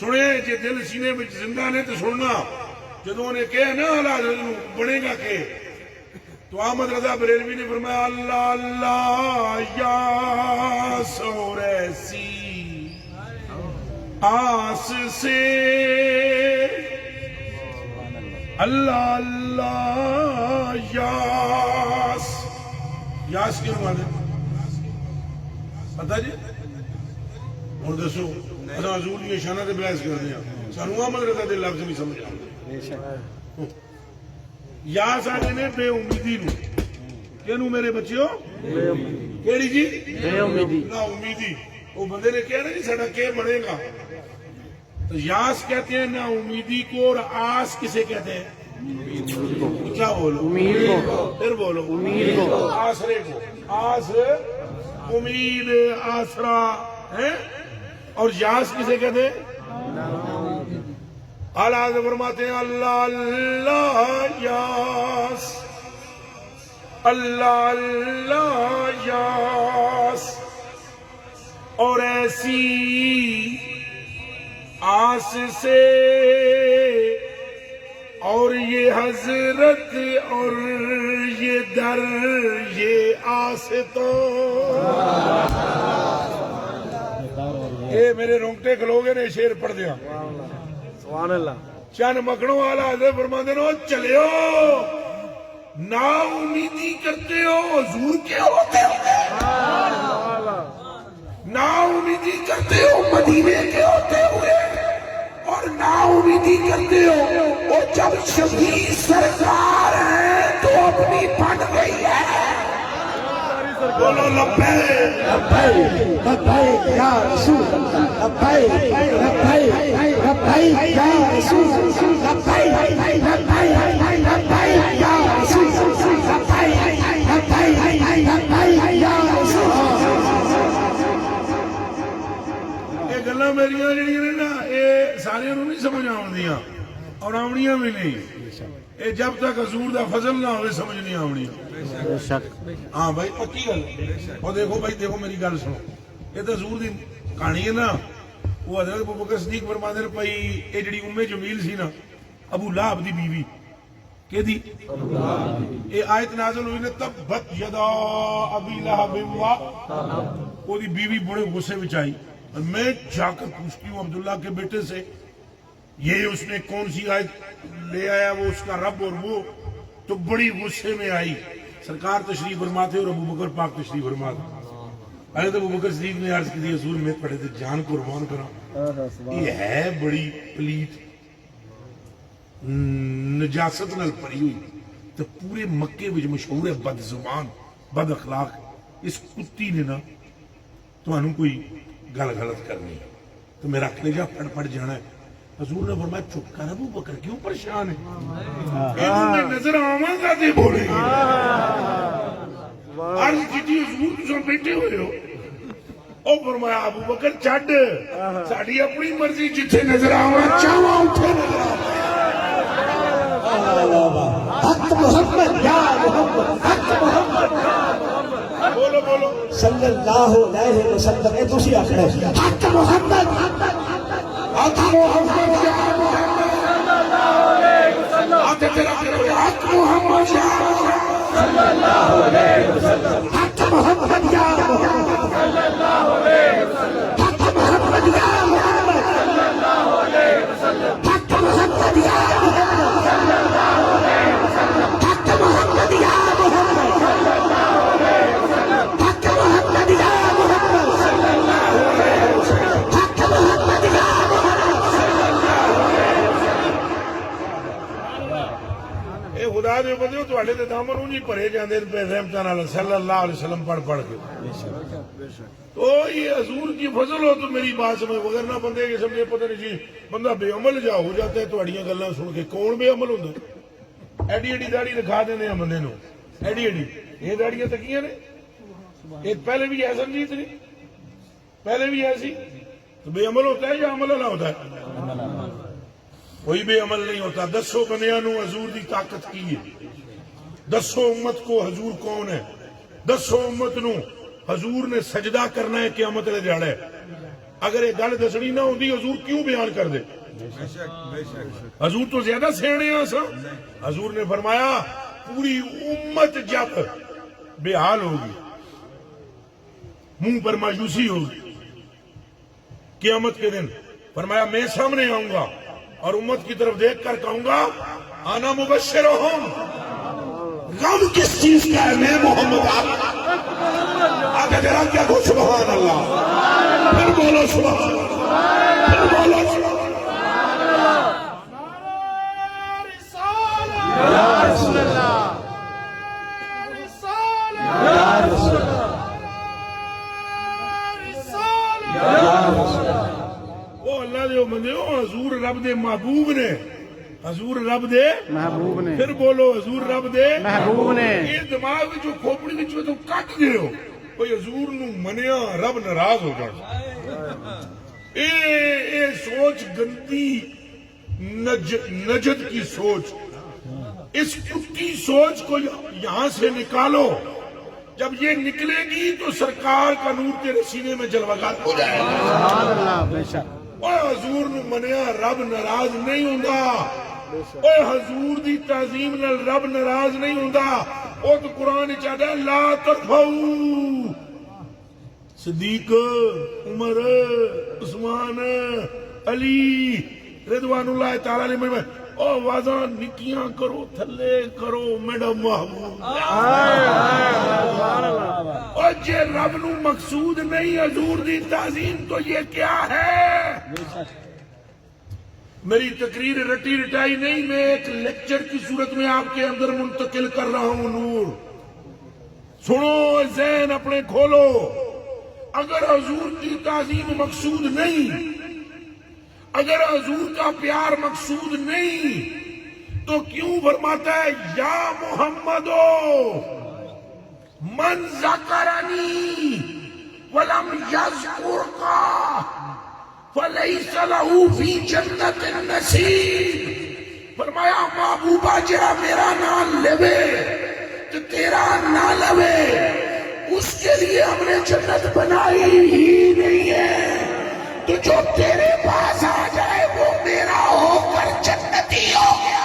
سنیا ہے. جی دل سینے میں زندہ نے تو سننا. جدوں نے کہا نا اللہ بنے گا کہ, تو احمد رضا بریلوی نے فرمایا اللہ اللہ یا سور ایسی آس سے اللہ اللہ یاس. یاس کیوں مانے پتا جی اور دسو اصا حضور کی شانہ تے بحث کرتے ہیں, سانو احمد رضا دے لفظ نہیں سمجھ آتے. یاس آتے نے بے امیدی نو. کینو میرے بچیو کیڑی جی
بے امیدی
نا امیدی. وہ بندے نے کہا نا جی ساڈا کیا بنے گا, تو یاس کہتے ہیں نا امیدی کو, اور آس کسے کہتے ہیں کیا بولو
امید کو
پھر بولو
امید کو
آسرے کو. آس امید آسرا ہے. اور یاس کسے کہتے ہیں اعلیٰ حضرت فرماتے ہیں اللہ اللہ یاس اللہ اللہ یاس. اور ایسی آس سے اور یہ حضرت اور یہ در یہ آس تو اے میرے رونگٹے کھلو گے نے شیر پڑھ دیا.
سبحان اللہ
چند مکڑوں والا حضرت فرماتے ہیں چلے ہو نا امیدی کرتے ہو حضور کے ہوتے ہو, نا امیدی کرتے ہو مدینے کے ہوتے ہوئے, اور نا امیدی کرتے ہو وہ جب شبیر سرکار ہے تو اپنی بن گئی ہے. بولو لبیک
لبیک لبیک یا رسول اللہ لبیک لبیک لبیک یا رسول اللہ لبیک لبیک لبیک یا رسول اللہ لبیک لبیک لبیک یا رسول اللہ.
یہ گلاں میریاں جڑیاں نے نا یہ سارے نوں نہیں سمجھ آوندیاں اور آونیاں بھی نہیں. یہ جب تک حضور دا فضل نہ ہوئے سمجھ نہیں آونی.
بے شک
ہاں بھائی پکی گل. اور دیکھو بھائی دیکھو میری گل سنو, یہ تو حضور دی کہانی ہے نا. وہ حضرت ابوبکر صدیق فرماندے نے بھائی یہ جڑی ام جمیل سی نا ابو لہب دی بیوی کہ دی یہ آیت نازل ہوئی نا تبت یدا ابی لہب و وہ دی بیوی بڑے غصے وچ آئی. میں جا کر پوچھتی ہوں عبداللہ کے بیٹے سے یہ اس نے کون سی آیت لے آیا, وہ اس کا رب اور وہ, تو بڑی غصے میں آئی. سرکار تشریف فرماتے اور ابو بکر پاک تشریف فرماتے. حضرت ابو بکر صدیق نے عرض کی حضور میں پڑھے تھے جان قربان کرا یہ ہے بڑی پلیت نجاست نال پڑی ہوئی, تو پورے مکے وچ مشہور ہے بد زبان بد اخلاق. اس کتی نے نا تو انہوں کوئی گل غلط کرنی تو میں رکھ لے جا پڑھ پڑھ جانا ہے. حضور نے فرمایا چپ کر ابو بکر کیوں پریشان ہے, میں نظر آواں گا تے بولے گی. عرض کی حضور تساں بیٹھے ہوئے ہو, او فرمایا ابو بکر چھڈ ساڈی اپنی مرضی جتھے نظر آواں چاہواں اوتھے نظر آواں.
حق محمد یا محمد حق محمد
بولو بولو
صلی اللہ علیہ وسلم اے تسی آخر حق محمد حق محمد یا محمد
آتے تیرا حق محمد یا
صلی اللہ علیہ وسلم حق محمد یا محمد صلی اللہ علیہ وسلم حق محمد یا محمد صلی اللہ علیہ وسلم حق محمد یا محمد صلی اللہ علیہ وسلم حق محمد یا محمد صلی اللہ علیہ وسلم حق محمد یا محمد صلی اللہ علیہ وسلم حق محمد یا محمد صلی اللہ علیہ وسلم
اے خدا دے بندے تواڈے تے دامن اونجی بھرے جاندے نے رحمتاں نال صلی اللہ علیہ وسلم پڑھ پڑھ کے تو یہ حضور کی فضل ہو تو میری بات سمجھ وغیر نہ بندے کے سمجھے پتہ نہیں جی بندہ بے عمل جا ہو جاتا ہے تواڈیاں گلاں سن کے کون بے عمل ہوندا ایڈی ایڈی داڑھی رکھا دینے ہیں بندے نو ایڈی ایڈی یہ داڑیاں تکیاں نے یہ پہلے بھی ایسا نہیں تھی پہلے بھی ایسی تو بے عمل ہوتا ہے یا عمل والا ہوتا ہے کوئی بے عمل نہیں ہوتا دسو بندیاں نو حضور دی طاقت کی ہے دسو امت کو حضور کون ہے دسو امت نو حضور نے سجدہ کرنا ہے قیامت والے دیہڑے اگر یہ گل دسنی نہ ہوندی حضور کیوں بیان کر دے حضور تو زیادہ سیانے ہیں سا حضور نے فرمایا پوری امت جب بے حال ہوگی منہ پر مایوسی ہوگی قیامت کے دن فرمایا میں سامنے آؤں گا اور امت کی طرف دیکھ کر کہوں گا آنا مبشرہم غم کس چیز کا ہے میں محمد آگے ذرا کیا کو سبحان اللہ پھر بولو سبحان اللہ پھر بولو سبحان اللہ
یا رسول اللہ یا رسول اللہ یا رسول اللہ
وہ اللہ دے بندے حضور رب دے محبوب نے حضور رب دے
محبوب نے
پھر بولو حضور رب دے
محبوب نے
یہ دماغ جو کھوپڑی وچ تو کٹ دے ہو کوئی حضور نو منیا رب ناراض ہو جائے اے سوچ گندی نجد کی سوچ اس کتی سوچ کو یہاں سے نکالو جب یہ نکلے گی تو سرکار کا نور تیرے سینے میں جلوگر ہو جائے گا
سبحان اللہ بے شک
اوے حضور نو منیا رب ناراض نہیں ہوندا اوے حضور دی تعظیم نال رب ناراض نہیں ہوندا او تو قرآن چاہتا ہے لا ترفعوا صدیق عمر عثمان علی رضوان اللہ تعالی علیہ او آوازاں نکیاں کرو تھلے کرو میڈم محبوب اور جے رب نو مقصود نہیں حضور دی تعظیم تو یہ کیا ہے میری تقریر رٹی رٹائی نہیں میں ایک لیکچر کی صورت میں آپ کے اندر منتقل کر رہا ہوں نور سنو ذہن اپنے کھولو اگر حضور کی تعظیم مقصود نہیں اگر حضور کا پیار مقصود نہیں تو کیوں فرماتا ہے یا محمدو من ذکرنی ولم یذکرک فلیس لہ فی جنت نصیب فرمایا محبوبہ جرا میرا نام لے تو تیرا نہ لے اس کے لیے ہم نے جنت بنائی ہی نہیں ہے تو جو تیرے پاس آ جائے وہ میرا ہو کر جنتی ہو گیا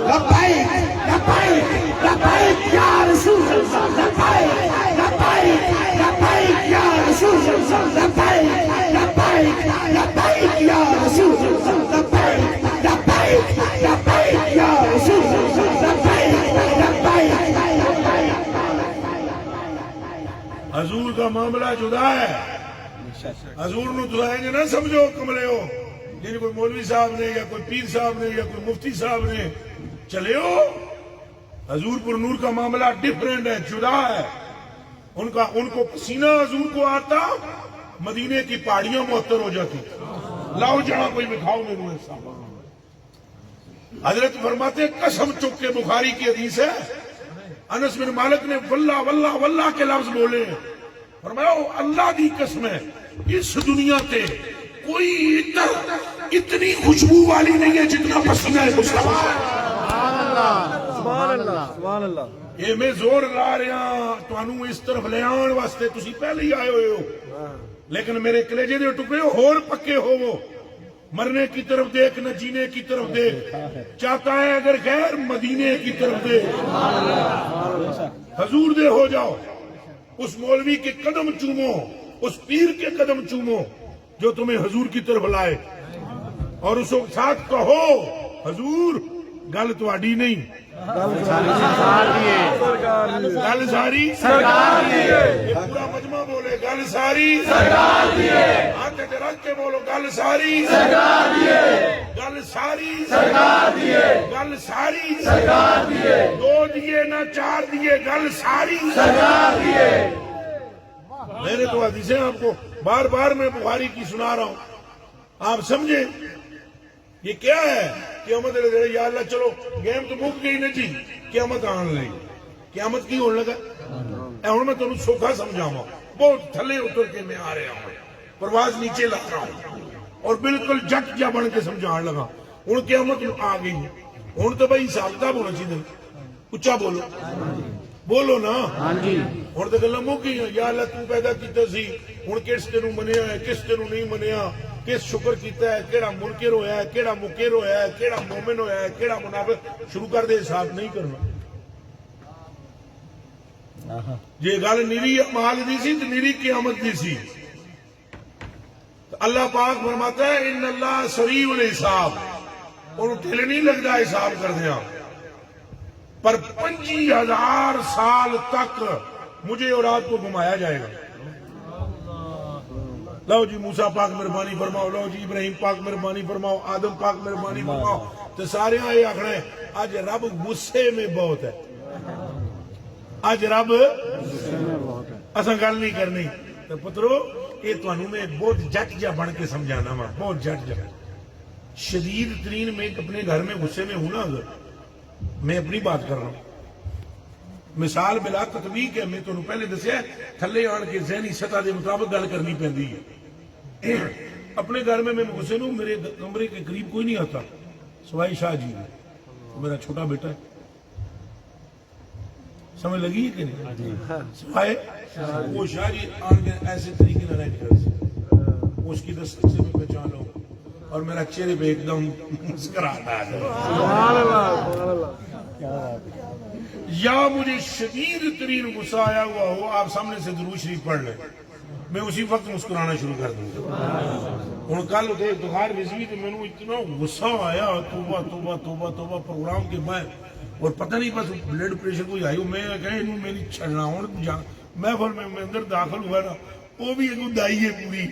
لبیک لبیک لبیک یا رسول اللہ لبیک لبیک لبیک یا رسول اللہ لبیک لبیک لبیک یا رسول اللہ لبیک لبیک لبیک یا رسول اللہ لبیک لبیک
حضور کا معاملہ جدا ہے حضور نو دعائیں نہ سمجھو کملے ہو یعنی کوئی مولوی صاحب نے یا کوئی پیر صاحب نے یا کوئی مفتی صاحب نے چلے ہو حضور پر نور کا معاملہ ڈیفرنٹ ہے جدا ہے ان کو پسینہ حضور کو آتا مدینے کی پہاڑیاں معطر ہو جاتی لاؤ جہاں کوئی بکھاؤ میرے صاحب حضرت فرماتے قسم چک کے بخاری کی حدیث ہے انس بن مالک نے واللہ واللہ واللہ کے لفظ بولے فرمایا اللہ دی قسم ہے اس دنیا تے کوئی اتنی خوشبو والی نہیں ہے جتنا پسینہ ہے مصطفیٰ
سبحان اللہ سبحان اللہ
یہ میں زور لا رہا تانوں اس طرف لے آن واسطے تسی پہلے ہی آئے ہوئے ہو لیکن میرے کلیجے دے ٹکڑے اور پکے ہو وہ مرنے کی طرف دیکھ نہ جینے کی طرف دیکھ چاہتا ہے اگر خیر مدینے کی طرف دیکھ حضور دے ہو جاؤ اس مولوی کے قدم چومو اس پیر کے قدم چومو جو تمہیں حضور کی طرف لائے اور اس کے ساتھ کہو حضور گل تواڈی نہیں گل ساری سرکار دی ہے پورا مجمع بولے گل ساری سرکار دی ہے ہاتھ رکھ کے بولو گل ساری سرکار دی ہے گل ساری سرکار دی ہے گل ساری سرکار دی ہے 2 دیے نہ 4 دیے گل ساری سرکار دی ہے میرے تو حدیثیں آپ کو بار بار میں بخاری کی سنا رہا ہوں آپ سمجھیں یہ کیا ہے قیامت یا اللہ چلو گیم تو مک گئی نا جی قیامت آن لگی قیامت کی ہونے لگا ہوں میں تمہیں سوکھا سمجھاوا بہت تھلے اتر کے میں آ رہا ہوں پرواز نیچے لا رہا ہوں اور بالکل جٹ جا بن کے سمجھان لگا ہوں قیامت آ گئی ہوں تو بھائی حساب کتاب ہونا چاہیے اچا بولو بولو نا ہوں تو گلا مک گئی یا اللہ تو پیدا کیتا سی ہوں کس تینوں منیا ہے کس تینوں نہیں منیا کس شکر کیتا ہے کیڑا منکر ہویا ہے کیڑا مکر ہویا ہے کیڑا مومن ہویا ہے کیڑا منافق شروع کر دے حساب نہیں کرنا یہ گل نیری مال دی سی تو نیری قیامت دی سی اللہ پاک فرماتا ہے ان اللہ سریع الحساب اور ٹھل نہیں لگتا حساب کر دیا پر 25,000 سال تک مجھے اور آپ کو گھمایا جائے گا لو جی موسیٰ پاک مہربانی فرماؤ لو جی ابراہیم پاک مہربانی فرماؤ آدم پاک مہربانی فرماؤ تو سارے یہ آخر ہیں آج رب غصے میں بہت ہے آج رب ایسا گل نہیں کرنی تو پترو یہ تمہیں میں بہت جٹ جا بن کے سمجھانا وا بہت جٹ جا شدید ترین میں اپنے گھر میں غصے میں ہوں نا اگر میں اپنی بات کر رہا ہوں مثال بلا تطبیق ہے میں تمہیں پہلے دسیا تھلے آن کے ذہنی سطح کے مطابق گل کرنی پہنتی ہے اپنے گھر میں غصے میں میرے کمرے کے قریب کوئی نہیں آتا سوائے شاہ جی میرا چھوٹا بیٹا ہے سمجھ لگی ہے کہ نہیں سوائے وہ شاہ جی آن کے ایسے طریقے نہ رہنے کرتے اس کی دستک سے میں پہچان لوں اور میرا چہرے پہ ایک دم مسکراہٹ آ جائے یا مجھے شدید ترین غصہ آیا ہوا ہو آپ سامنے سے درود شریف پڑھ لیں میں اسی وقت مسکرانا شروع کر دوں گا ہوں کل دخار رضوی تو میں اتنا غصہ آیا توبہ توبہ توبہ توبہ پروگرام کے بعد اور پتہ نہیں بس بلڈ پریشر کوئی آئی میں کہیں میں نہیں چھڑنا ہوں محفل میں اندر داخل ہوا نا وہ بھی ایک دائی ہے پوری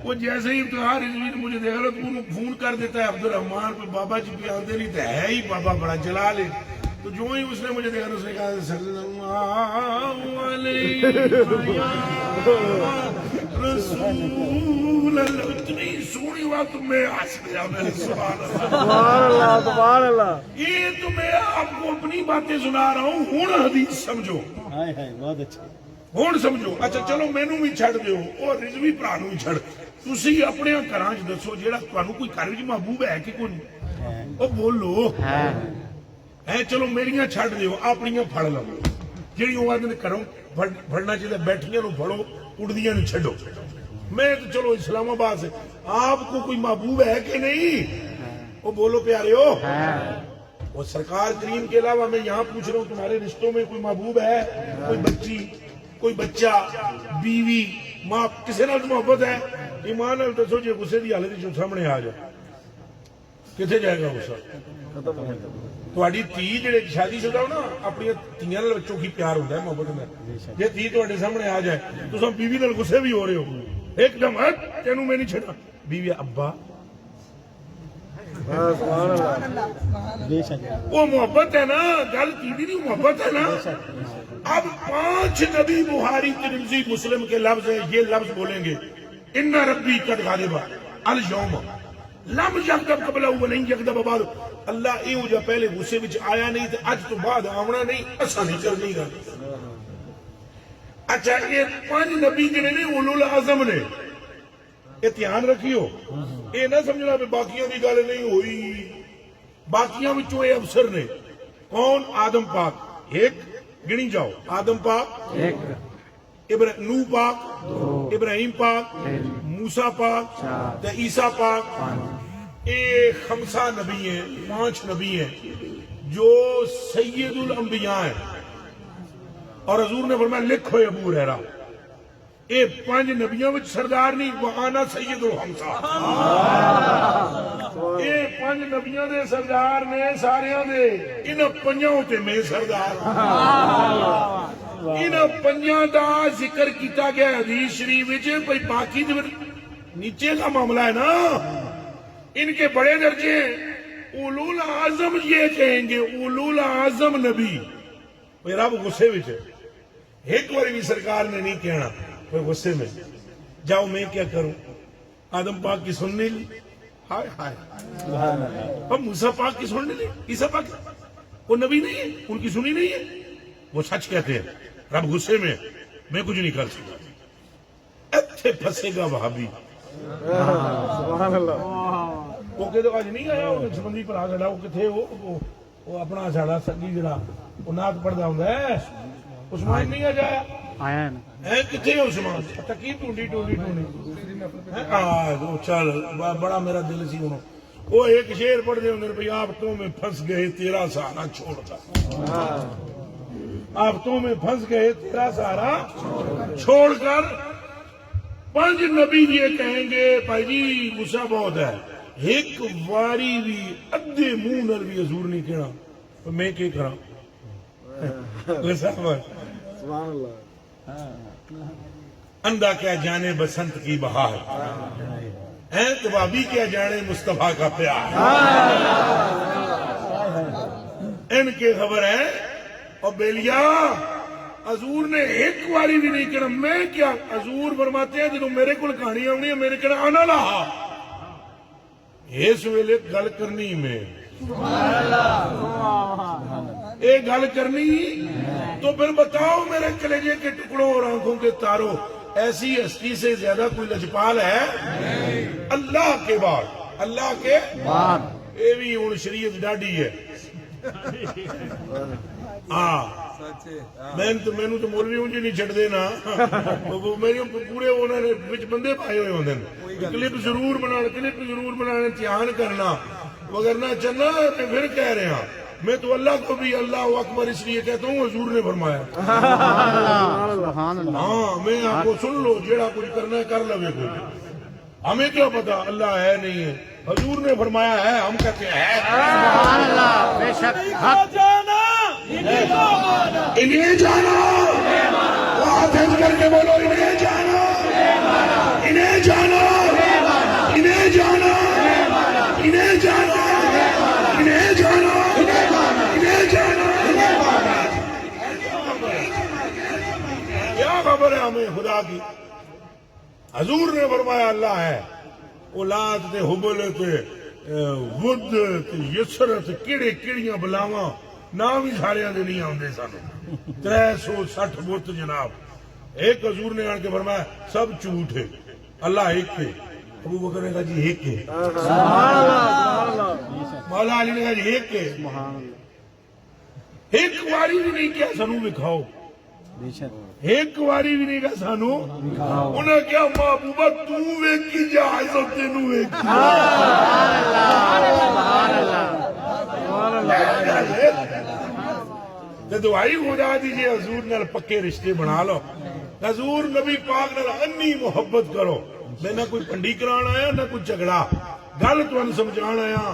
وہ جیسے ہی ابتدار رضوی نے مجھے دیکھا تو انہوں فون کر دیتا ہے عبدالرحمان پہ بابا جی بھی آتے نہیں تو ہے ہی بابا بڑا جلال ہے تو جو ہی اس نے مجھے دیکھا اس نے کہا صلی اللہ علیہ رسول اللہ اتنی سونی بات میں ہنس گیا میں سبحان اللہ
سبحان اللہ
یہ تو میں آپ کو اپنی باتیں سنا رہا ہوں ہوں حدیث سمجھو
بہت اچھا
ہوں سمجھو اچھا چلو مینوں بھی چھڑ دیو اور رضوی بھرا نوں بھی چھڑ تسی اپنے گھراں وچ دسو جیڑا تانوں کوئی گھر وچ محبوب ہے کہ کوئی نہیں او بولو ہے چلو میریاں چھڑ دیو اپنیاں پھڑ لو جیڑی او آدمی کرو پھڑنا چاہیے بیٹھیاں نوں پھڑو اڑدیاں نوں چھڈو میں تو چلو اسلام آباد سے آپ کو کوئی محبوب ہے کہ نہیں او بولو پیاریو اور سرکار کریم کے علاوہ میں یہاں پوچھ رہا ہوں تمہارے رشتوں میں کوئی محبوب ہے کوئی بچی کوئی بچہ بیوی ماں کسی نال محبت ہے ایمان نال دسو جی غصے کی حالت جو سامنے آ جائے کتنے جائے گا غصہ تھوڑی تھی جڑے شادی شدہ ہو نا اپنی تیاں نال بچوں کی پیار ہوتا ہے محبت میں جی تھی تھوڑے سامنے آ جائے تو سب بیوی نال غصے بھی ہو رہے ہو ایک دم تینوں میں نہیں چھڑا بیوی ابا وہ محبت ہے نا گل کی نہیں محبت ہے نا اب 5 نبی بخاری ترمذی مسلم کے لفظ ہیں یہ لفظ بولیں گے ان ربی قد غالبا الیوم لم یغضب قبل ولن یغضب بعد اللہ ایو جا پہلے غصے وچ آیا نہیں تے اج تو بعد آونا نہیں اساں نہیں کرنی گل اچھا یہ 5 نبی جنے نے اولو العزم نے یہ دھیان رکھیو یہ نہ سمجھنا کہ باقیوں کی گل نہیں ہوئی باقیاں وچوں اے افسر نے کون؟ آدم پاک ایک، گنی جاؤ، آدم پاک
ایک،
نوح پاک، ابراہیم پاک، موسیٰ پاک تے عیسیٰ پاک، اے خمسہ نبی ہیں، 5 نبی ہیں جو سید الانبیاء ہیں. اور حضور نے فرمایا لکھو ابو ہریرہ اے 5 نبیوں وچ سردار نہیں، وَأَنَا سید الخمسہ. اے 5 نبیوں دے سردار نے ساریاں دے، انہاں 5 تے میں سردار. انہاں 5 دا ذکر کیتا گیا حدیث شریف وچ، بھئی باقی جو نیچے کا معاملہ ہے نا، ان کے بڑے درجے ہیں. اولو العظم یہ کہیں گے، اولو العظم نبی. بھئی رب غصے وچ ایک بار بھی سرکار نے نہیں کہنا، کوئی غصے میں جاؤ میں کیا کروں. آدم پاک کی سننے لی، ہائے ہائے، اب موسیٰ پاک کی سننے لی، عیسیٰ پاک وہ نبی نہیں ہے، ان کی سنی نہیں ہے. وہ سچ کہتے ہیں رب غصے میں، میں کچھ نہیں کر سکتا. اتھے پھنسے گا وہابی.
سبحان اللہ.
وہ کہتے آج نہیں آیا وہ سبندی پر آ گیا، وہ کتنے وہ اپنا ساڑا سنگی جڑا وہ نعت پڑھتا ہوں عثمان نہیں آ جایا ہے کتنے عثمان تکی ٹونڈی چل بڑا میرا دل سی ہوں. وہ ایک شعر پڑھتے ہوں بھائی آفتوں میں پھنس گئے تیرا سہارا چھوڑ کر، آفتوں میں پھنس گئے تیرا سہارا چھوڑ کر. 5 نبی یہ کہیں گے بھائی جی غصہ بہت ہے، ایک واری بھی ادھے منہ نال بھی حضور نہیں کہنا، میں کیا کرا.
سبحان اللہ.
اندھا کیا جانے بسنت کی بہار، توابی کیا جانے مصطفیٰ کا پیار. ان کے خبر ہے اور بیلیا حضور نے ایک واری بھی نہیں کہنا میں کیا. حضور فرماتے ہیں جب میرے کو کہانی آنی ہے میرے کہنا آنا لہا اس ویلے گل کرنی میں اے گل کرنی تو پھر بتاؤ میرے کلیجے کے ٹکڑوں اور آنکھوں کے تاروں ایسی ہستی سے زیادہ کوئی لجپال ہے اللہ کے بعد؟ اللہ کے بعد اے بھی ہوں شریعت ڈاڈی ہے. ہاں میں تو مولوی ہوں جی نہیں چھڑ دینا، میرے پورے انہوں نے بندے پائے ہوئے ہوتے ہیں. کلپ ضرور بنانا امتحان کرنا وغیرہ چلنا. میں پھر کہہ رہے ہیں میں تو اللہ کو بھی اللہ اکبر اس لیے کہتا ہوں حضور نے فرمایا. ہاں میں آپ کو سن لو جیڑا کچھ کرنا ہے کر لو. ہمیں کیا پتا اللہ ہے نہیں ہے، حضور نے فرمایا ہے ہم کہتے ہیں انہیں جانا. ہاتھ کر کے بولو انہیں جانا، انہیں جانا، انہیں جانا، انہیں جانا، انہیں جانا، انہیں جانا. کیا خبر ہے ہمیں خدا کی؟ حضور نے فرمایا اللہ ہے. اولاد تے حبل تے ود تے یسر تے کیڑے کیڑیاں بلاواں نام ہی سارے دے نہیں آتے سن. 360 بت جناب. ایک حضور نے آن کے فرمایا سب جھوٹ ہے، اللہ ایک ہے. ابو بکر نے کہا جی ایک ہے. مولا علی نے کہا جی ایک ہے. ایک واری بھی نہیں کیا سانو دکھاؤ، ایک واری بھی نہیں کہا سانو. انہیں کیا محبوبہ تو ویکھی جا حضرت تینوں ویکھی. دعائی خدا دیجئے حضور نال پکے رشتے بنا لو. حضور نبی پاک نال انی محبت کرو. میں نہ کوئی پنڈی کران آیا نہ کوئی جھگڑا، گل تمہیں سمجھان آیا.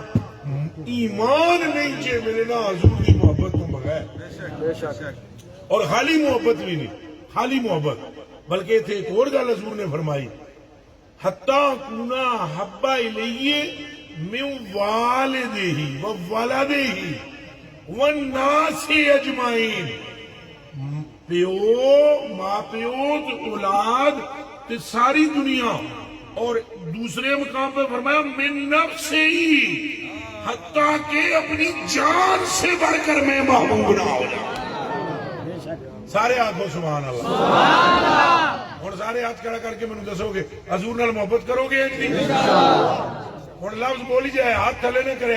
ایمان نہیں چے ملے نا حضور کی محبت تو بغیر، اور خالی محبت بھی نہیں، خالی محبت بلکہ تھے ایک اور گل حضور نے فرمائی حتیٰ کنا حبا الیہ من والدہ و ولدہ والناس اجمعین. پیو ماں پیو اولاد تے ساری دنیا، اور دوسرے مقام پہ فرمایا من نفسہ حتیٰ کہ اپنی جان سے بڑھ کر میں محبوب نہ ہو جاؤں. سارے آنکھوں سبحان اللہ. ہوں سارے ہاتھ کھڑا کر کے مجھے دسو گے حضور نال محبت کرو گے؟ ہوں لفظ بولی جائے ہاتھ تھلے نے کرے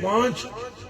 5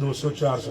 200-400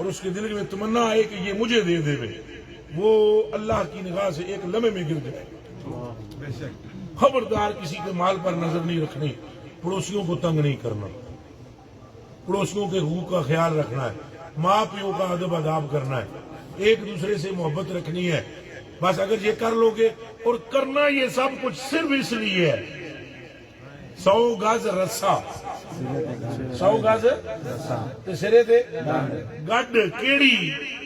اور اس کے دل میں تمنا آئے کہ یہ مجھے دے دے وہ اللہ کی نگاہ سے ایک لمحے میں گر جائے. خبردار کسی کے مال پر نظر نہیں رکھنی، پڑوسیوں کو تنگ نہیں کرنا، پڑوسیوں کے حقوق کا خیال رکھنا ہے، ماں پیو کا ادب اداب کرنا ہے، ایک دوسرے سے محبت رکھنی ہے. بس اگر یہ کر لو گے، اور کرنا یہ سب کچھ صرف اس لیے ہے 100 گز رسا 100 گز سرے تے گڈ کیڑی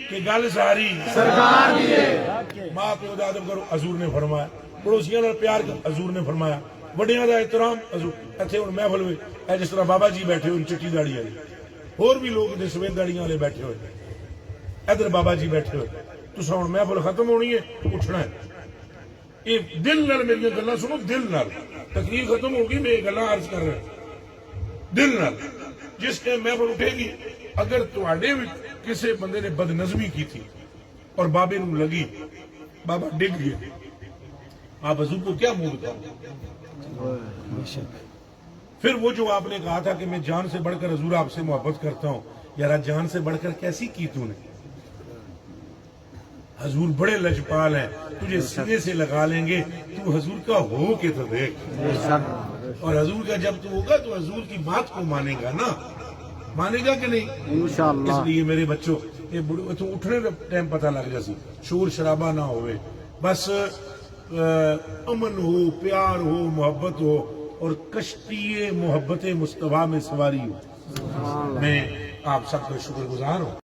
کہ گل ساری سرکار دی ہے. ماں پیو دا ادب کرو حضور نے فرمایا، پڑوسیاں نال پیار کرو حضور نے فرمایا، وڈیاں دا احترام حضور. ایتھے ہن محفل ہوئے اے جس طرح بابا جی بیٹھے ہوئے چٹی داڑھی والے، اور بھی لوگ نے سفید داڑیاں والے بیٹھے ہوئے، ادھر بابا جی بیٹھے ہوئے. تساں ہن محفل ختم ہونی ہے، اٹھنا ہے. یہ دل نال میری گلاں سنو، دل نال. تقریر ختم ہوگی، میں یہ گلاں عرض کر رہا ہوں دل نال. جس ٹائم محفل اٹھے گی، اگر تواڈے کسی بندے نے بد نظمی کی تھی اور بابے نو لگی، بابا ڈگ گئے، آپ حضور کو کیا منہ دکھاؤ؟ پھر وہ جو آپ نے کہا تھا کہ میں جان سے بڑھ کر حضور آپ سے محبت کرتا ہوں، یار جان سے بڑھ کر کیسی کی تو نے؟ حضور بڑے لجپال ہیں، تجھے سینے سے لگا لیں گے، تو حضور کا ہو کے تو دیکھ. اور حضور کا جب تو ہوگا تو حضور کی بات کو مانے گا نا، مانے گا کہ نہیں انشاءاللہ. اس لیے میرے بچوں، یہ بڑے اٹھنے کا ٹائم پتہ لگ جاسی، شور شرابہ نہ ہوئے، بس امن ہو، پیار ہو، محبت ہو، اور کشتی محبت مصطفیٰ میں سواری ہو. میں آپ سب کا شکر گزار ہوں.